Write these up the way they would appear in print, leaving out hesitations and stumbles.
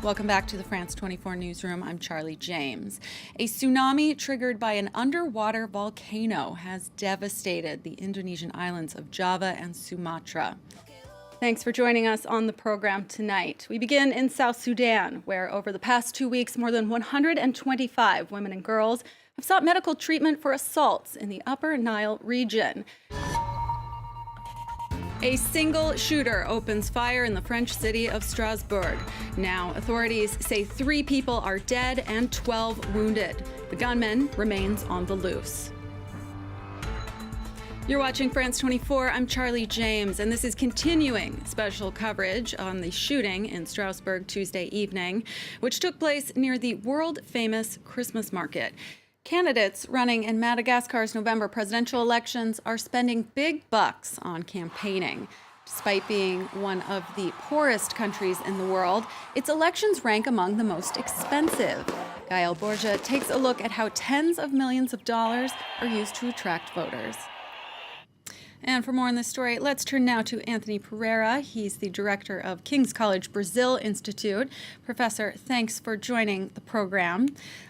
Welcome back to the France 24 newsroom. I'm Charli James. A tsunami triggered by an underwater volcano has devastated the Indonesian islands of Java and Sumatra. Thanks for joining us on the program tonight. We begin in South Sudan, where over the past 2 weeks, more than 125 women and girls have sought medical treatment for assaults in the Upper Nile region. A single shooter opens fire in the French city of Strasbourg. Now, authorities say 3 people are dead and 12 wounded. The gunman remains on the loose. You're watching France 24. I'm Charli James, and this is continuing special coverage on the shooting in Strasbourg Tuesday evening, which took place near the world-famous Christmas market. Candidates running in Madagascar's November presidential elections are spending big bucks on campaigning. Despite being one of the poorest countries in the world, its elections rank among the most expensive. Gael Borja takes a look at how tens of millions of dollars are used to attract voters. And for more on this story, let's turn now to Anthony Pereira. He's the director of King's College Brazil Institute. Professor, thanks for joining the program.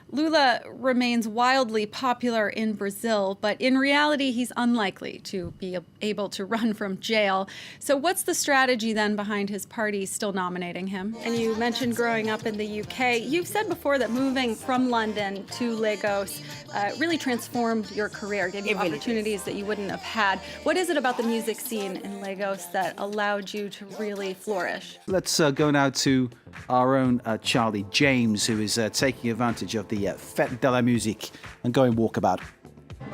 Lula remains wildly popular in Brazil, but in reality, he's unlikely to be able to run from jail. So what's the strategy then behind his party still nominating him? And you mentioned growing up in the UK. You've said before that moving from London to Lagos really transformed your career, gave you opportunities that you wouldn't have had. What is it about the music scene in Lagos that allowed you to really flourish? Let's go now to our own Charli James, who is taking advantage of the Fête de la Musique and going walkabout.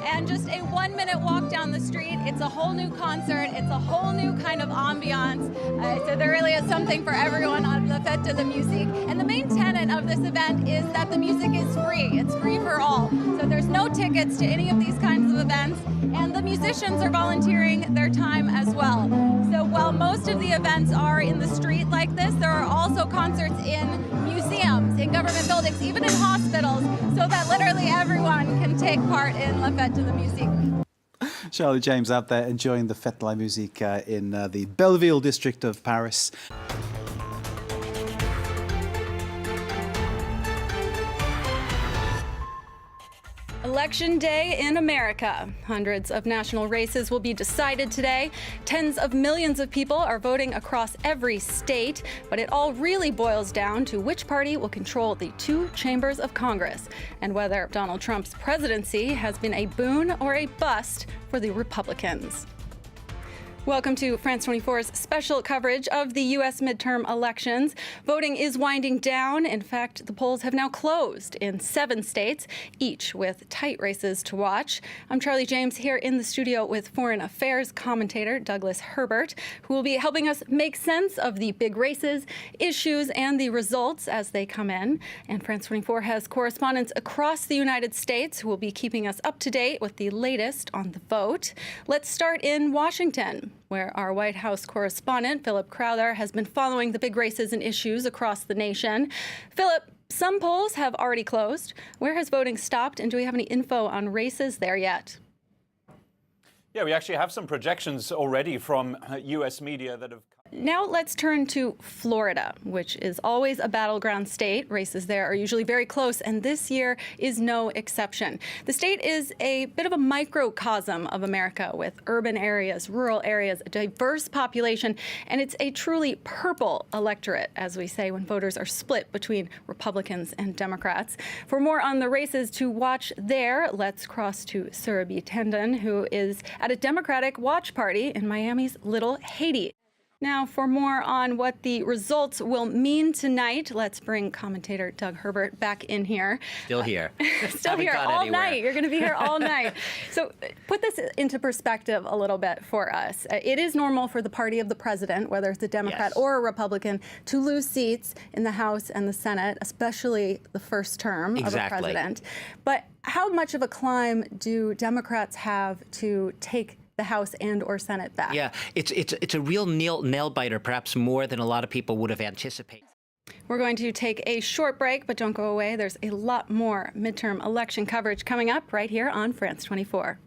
And just a 1-minute walk down the street, it's a whole new concert, it's a whole new kind of ambiance. So there really is something for everyone on the Fête de la Musique. And the main tenet of this event is that the music is free. It's free for all. So there's no tickets to any of these kinds of events. And the musicians are volunteering their time as well. So while most of the events are in the street like this, there are also concerts in museums, in government buildings, even in hospitals, so that literally everyone can take part in La Fête de la Musique. Charli James out there enjoying the Fête de la Musique in the Belleville district of Paris. Election Day in America. Hundreds of national races will be decided today. Tens of millions of people are voting across every state, but it all really boils down to which party will control the 2 chambers of Congress and whether Donald Trump's presidency has been a boon or a bust for the Republicans. Welcome to France 24's special coverage of the US midterm elections. Voting is winding down. In fact, the polls have now closed in 7 states, each with tight races to watch. I'm Charli James here in the studio with foreign affairs commentator Douglas Herbert, who will be helping us make sense of the big races, issues, and the results as they come in. And France 24 has correspondents across the United States who will be keeping us up to date with the latest on the vote. Let's start in Washington, where our White House correspondent, Philip Crowther, has been following the big races and issues across the nation. Philip, some polls have already closed. Where has voting stopped, and do we have any info on races there yet? Yeah, we actually have some projections already from US media that have... Now let's turn to Florida, which is always a battleground state. Races there are usually very close, and this year is no exception. The state is a bit of a microcosm of America, with urban areas, rural areas, a diverse population, and it's a truly purple electorate, as we say, when voters are split between Republicans and Democrats. For more on the races to watch there, let's cross to Surabhi Tendon, who is at a Democratic watch party in Miami's Little Haiti. Now, for more on what the results will mean tonight, let's bring commentator Doug Herbert back in here. Still here. Still here all night. You're going to be here all night. So put this into perspective a little bit for us. It is normal for the party of the president, whether it's a Democrat or a Republican, to lose seats in the House and the Senate, especially the first term of a president. But how much of a climb do Democrats have to take the House and or Senate back? Yeah, it's a real nail biter, perhaps more than a lot of people would have anticipated. We're going to take a short break, but don't go away. There's a lot more midterm election coverage coming up right here on France 24.